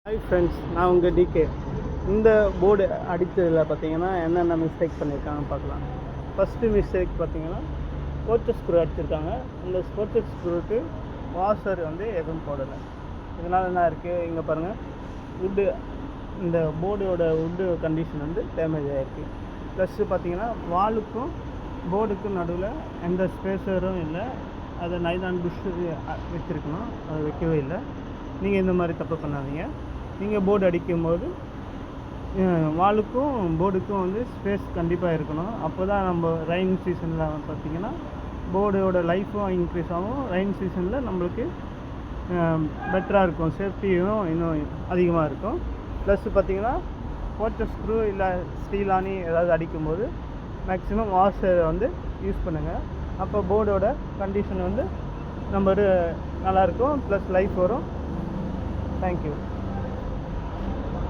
Hi friends, நான் உங்கள் decay. இந்த போர்டு அடித்ததில் பார்த்தீங்கன்னா என்னென்ன மிஸ்டேக் பண்ணியிருக்காங்கன்னு பார்க்கலாம். ஃபஸ்ட்டு மிஸ்டேக் பார்த்தீங்கன்னா ஸ்போர்ட்ஸ் ஸ்க்ரூ அடிச்சிருக்காங்க. இந்த ஸ்போர்ட்ஸ் ஸ்க்ரூவுக்கு வாஷர் எதுவும் போடலை. இதனால் என்ன இருக்குது, இங்கே பாருங்கள், வுட்டு இந்த போர்டோட வுட்டு கண்டிஷன் டேமேஜ் ஆகிருக்கு. ப்ளஸ்ஸு பார்த்தீங்கன்னா வாலுக்கும் போர்டுக்கும் நடுவில் எந்த ஸ்பேஸரும் இல்லை. அதை நைலான் புஷ் வச்சுருக்கணும், அதை வைக்கவே இல்லை. நீங்கள் இந்த மாதிரி தப்பு பண்ணாதீங்க. நீங்கள் போர்டு அடிக்கும்போது வாலுக்கும் போர்டுக்கும் ஸ்பேஸ் கண்டிப்பாக இருக்கணும். அப்போ தான் நம்ம ரெயின் சீசனில் பார்த்திங்கன்னா போர்டோட லைஃப்பும் இன்க்ரீஸ் ஆகும். ரெயின் சீசனில் நம்மளுக்கு பெட்டராக இருக்கும், சேஃப்டியும் இன்னும் அதிகமாக இருக்கும். ப்ளஸ் பார்த்திங்கன்னா ஸ்போர்ட்ஸ் ஸ்க்ரூ இல்லை ஸ்டீல் ஆணி ஏதாவது அடிக்கும்போது மேக்ஸிமம் வாஷரை யூஸ் பண்ணுங்கள். அப்போ போர்டோட கண்டிஷன் நம்ம நல்லாயிருக்கும், ப்ளஸ் லைஃப் வரும். தேங்க்யூ.